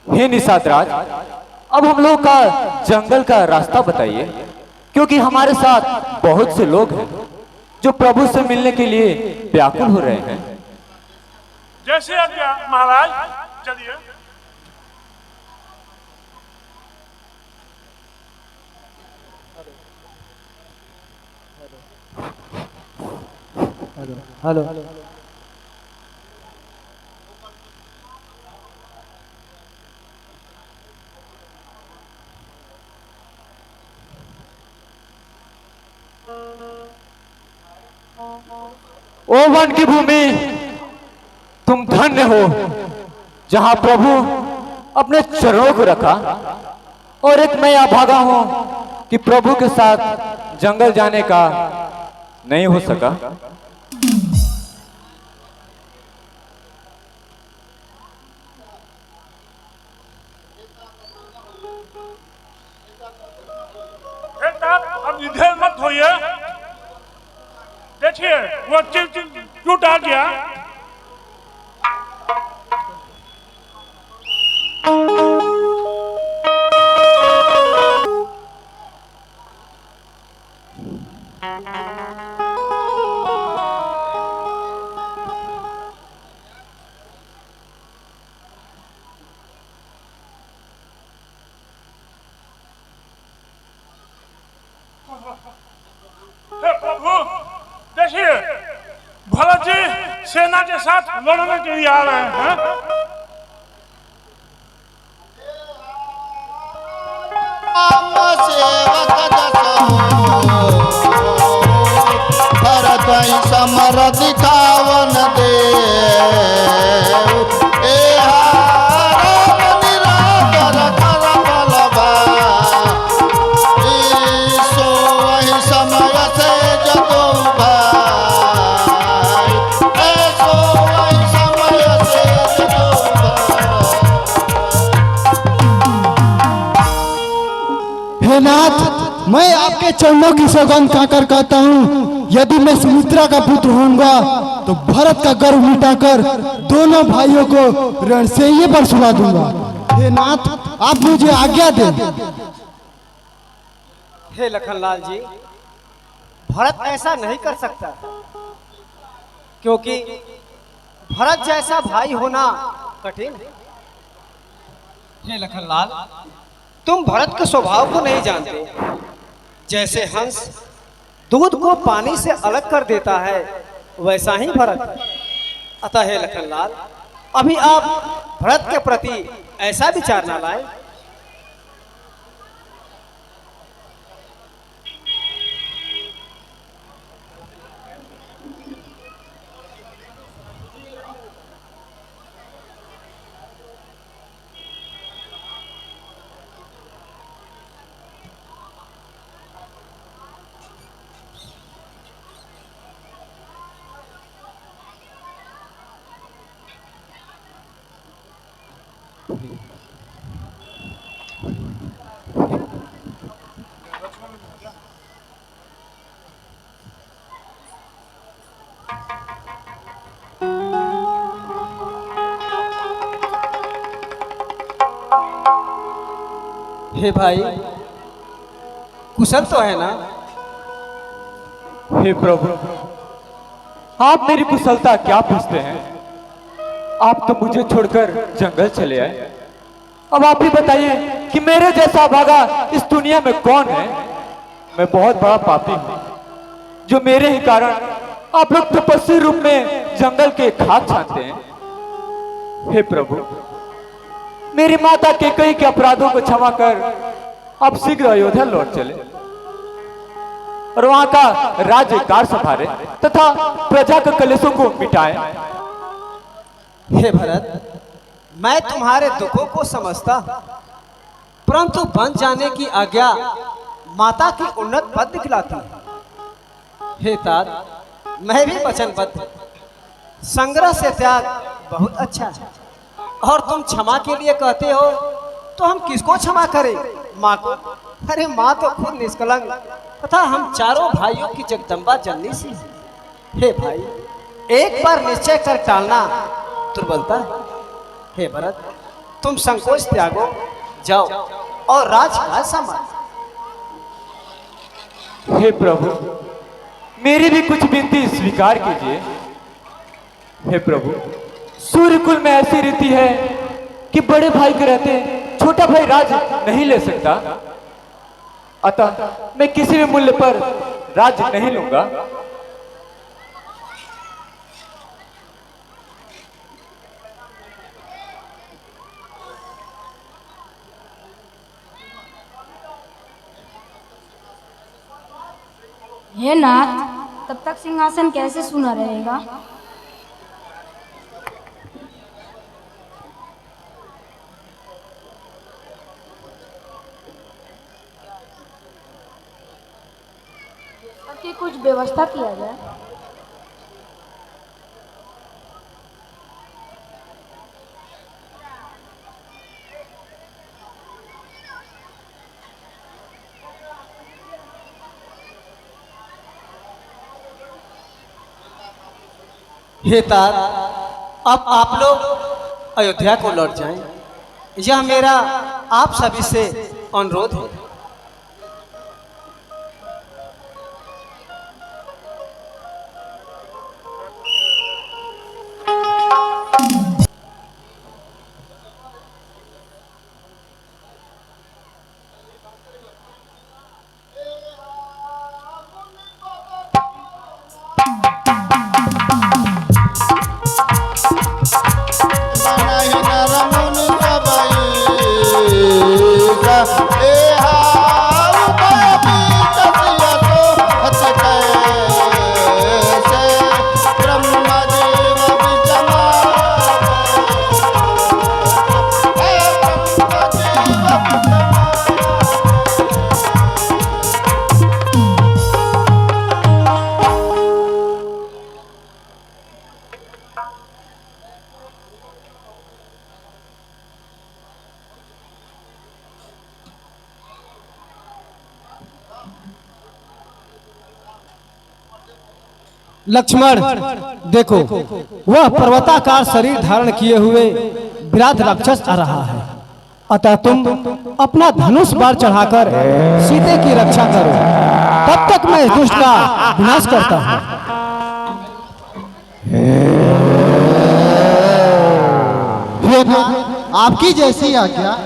हे निषाद राज, अब हम लोग का जंगल का रास्ता बताइए, क्योंकि हमारे साथ बहुत से लोग हैं जो प्रभु से मिलने के लिए व्याकुल हो रहे हैं। जैसे आज्ञा महाराज, चलिए। हेलो। ओ वन की भूमि, तुम धन्य हो जहां प्रभु अपने चरणों को रखा, और एक मैं अभागा हूं कि प्रभु के साथ जंगल जाने का नहीं हो सका। अब इधर मत होइए, देखिए वो टूट आ गया। प्रभु देखिए, भरत जी सेना के साथ लड़ने के लिए आ रहे हैं। भरत समर दिखावन दे नाथ, मैं आपके चरणों की सौगंध खाकर कहता हूँ, यदि मैं सुमित्रा का पुत्र होऊंगा तो भरत का गर्व मिटाकर दोनों भाइयों को रणशैया पर सुला दूंगा। हे नाथ, आप मुझे आज्ञा दें। हे लखनलाल जी, भरत ऐसा नहीं कर सकता, क्योंकि भरत जैसा भाई होना कठिन है। हे लखनलाल, तुम भरत के स्वभाव को नहीं जानते। जैसे हंस दूध को पानी से अलग कर देता है, वैसा ही भरत। अतः हे लखनलाल, अभी आप भरत के प्रति ऐसा विचार न लाए। हे भाई, कुशल तो है ना? हे प्रभु, आप मेरी कुशलता क्या पूछते हैं? आप तो मुझे छोड़कर जंगल चले आए। अब आप ही बताइए कि मेरे जैसा भागा इस दुनिया में कौन है? मैं बहुत बड़ा पापी हूं, जो मेरे ही कारण आप लोग तपस्वी रूप में जंगल के खाक छानते हैं। हे प्रभु, मेरी माता कैकेयी के अपराधों को क्षमा कर आप शीघ्र अयोध्या लौट चले और वहां का राज्य कार्य संभाले तथा प्रजा के कलेशों को मिटाए। हे भरत, मैं तुम्हारे दुखों को समझता, परंतु बन जाने की आज्ञा माता की उन्नत पद दिखलाती। हे तात, मैं भी वचनबद्ध, संग्रह से त्याग बहुत अच्छा है। और तुम क्षमा के लिए कहते हो तो हम किसको क्षमा करें? माँ को? अरे माँ तो खुद निष्कलंक तथा हम चारों भाइयों की जगदम्बा जननी सी है। हे भाई, एक बार निश्चय कर टालना दुर्बलता है। हे भरत, तुम संकोच त्यागो, जाओ और राजकाज संभालो। हे प्रभु, मेरी भी कुछ विनती स्वीकार कीजिए। हे प्रभु, सूर्यकुल में ऐसी रीति है कि बड़े भाई के रहते छोटा भाई राज नहीं ले सकता, अतः मैं किसी भी मूल्य पर राज नहीं लूंगा। हे नाथ, तब तक सिंहासन कैसे सुना रहेगा? इसकी कुछ व्यवस्था किया जाए। हे तात, अब आप लोग अयोध्या को लौट जाएं। यह मेरा आप सभी से अनुरोध है। लक्ष्मण देखो, वह पर्वताकार शरीर धारण किए हुए विराट राक्षस आ रहा है। अतः तुम अपना धनुष बाण चढ़ाकर सीते की रक्षा करो, तब तक मैं इस दुष्ट का विनाश करता हूँ। आपकी जैसी आज्ञा।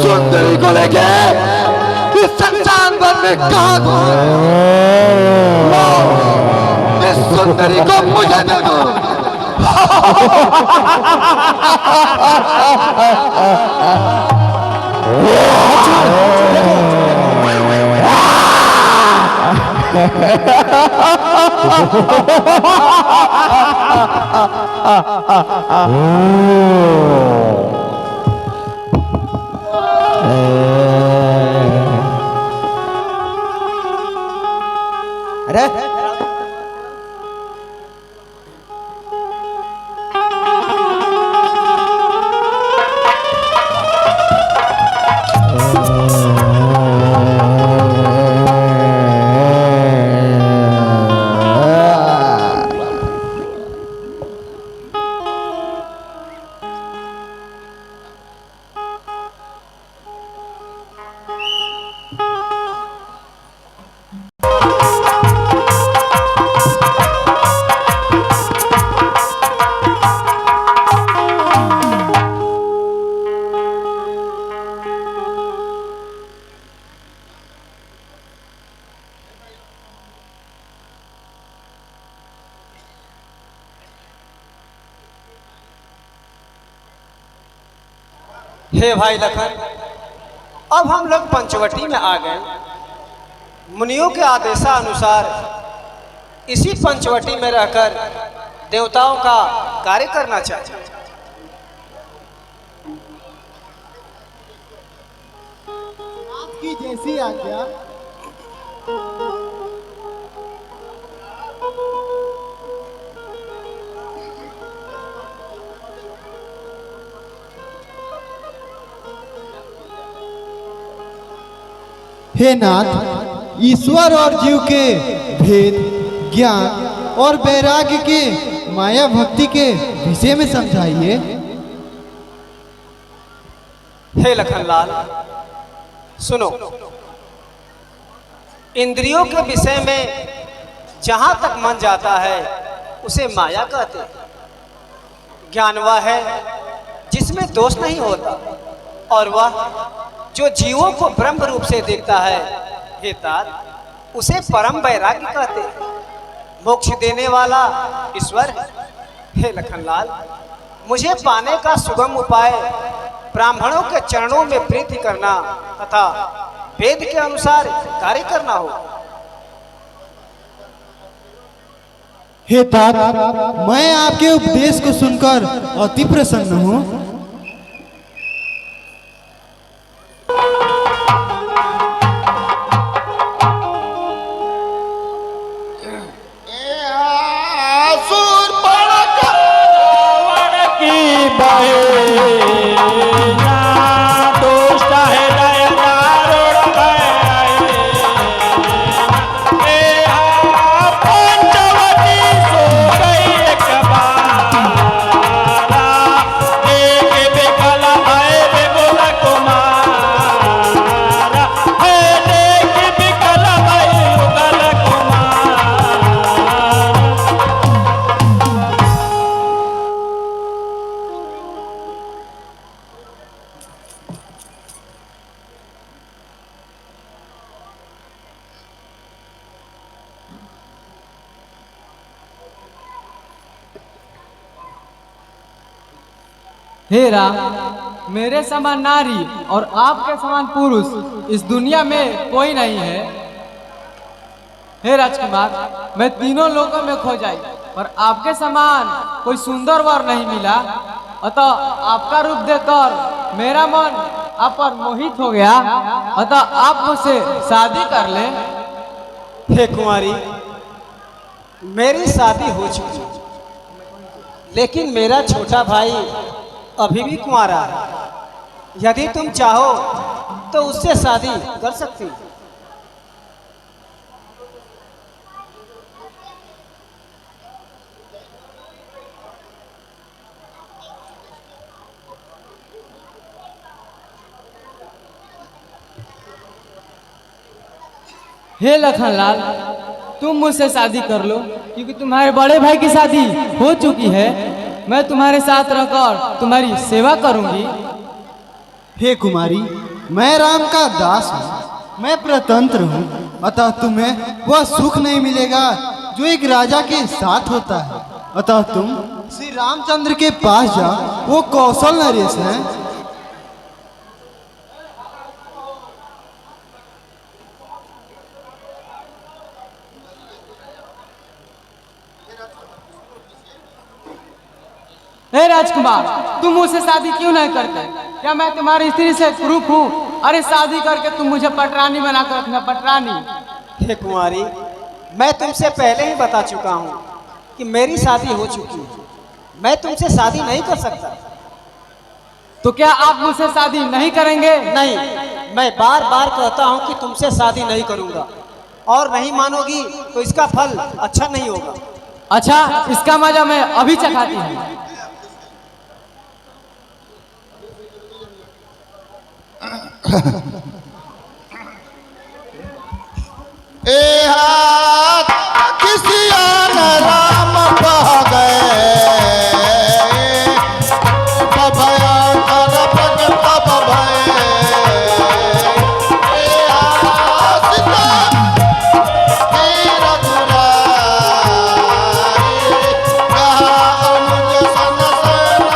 सुंदरी को लेके इस संसार भर में कहाँ इस सुंदरी को मुझे दे दो। अरे हे भाई लखन, अब हम लोग पंचवटी में आ गए। मुनियों के आदेशानुसार इसी पंचवटी में रहकर देवताओं का कार्य करना चाहिए। आपकी जैसी आज्ञा। हे नाथ, ईश्वर और जीव के भेद, ज्ञान और वैराग्य के माया भक्ति के विषय में समझाइए। हे लखनलाल, सुनो। इंद्रियों के विषय में जहां तक मन जाता है उसे माया कहते हैं। ज्ञान वह है जिसमें दोष नहीं होता, और वह जो जीवों को ब्रह्म रूप से देखता है, हे तात, उसे परम वैराग्य कहते हैं। मोक्ष देने वाला ईश्वर है। हे लखनलाल, मुझे पाने का सुगम उपाय ब्राह्मणों के चरणों में प्रीति करना तथा वेद के अनुसार कार्य करना हो। हे तात, मैं आपके उपदेश को सुनकर अति प्रसन्न हूँ। हे राम, मेरे समान नारी और आपके समान पुरुष इस दुनिया में कोई नहीं है। हे राजकुमार, मैं तीनों लोगों में खो जाई, पर आपके समान कोई सुंदर वर नहीं मिला। अतः आपका रूप देखकर मेरा मन आप पर मोहित हो गया। अतः आप मुझसे शादी कर ले। हे कुंवारी, मेरी शादी हो चुकी, लेकिन मेरा छोटा भाई अभी भी कुंवारा है। यदि तुम चाहो तो उससे शादी कर सकती हो। हे लखनलाल, तुम मुझसे शादी कर लो, क्योंकि तुम्हारे बड़े भाई की शादी हो चुकी है। मैं तुम्हारे साथ रहकर तुम्हारी सेवा करूंगी। हे कुमारी, मैं राम का दास हूँ, मैं प्रतंत्र हूँ, अतः तुम्हें वह सुख नहीं मिलेगा जो एक राजा के साथ होता है। अतः तुम श्री रामचंद्र के पास जाओ, वो कौशल नरेश हैं। हे राजकुमार, तुम मुझसे शादी क्यों नहीं करते? क्या मैं तुम्हारी स्त्री से कुरूप हूँ? अरे शादी करके तुम मुझे पटरानी बनाकर रखना, पटरानी। हे कुंवारी, मैं तुमसे पहले ही बता चुका हूँ कि मेरी शादी हो चुकी है। मैं तुमसे शादी नहीं कर सकता। तो क्या आप मुझसे शादी नहीं करेंगे? नहीं, मैं बार बार कहता हूँ कि तुमसे शादी नहीं करूँगा, और नहीं मानोगी तो इसका फल अच्छा नहीं होगा। अच्छा, इसका मजा मैं अभी चखाती हूँ। ए हाथ किसी आन राम कह गए, बभया कर भगत बभय। ए हाथ सीता की रघुराई, कहा अनुज सन सेना।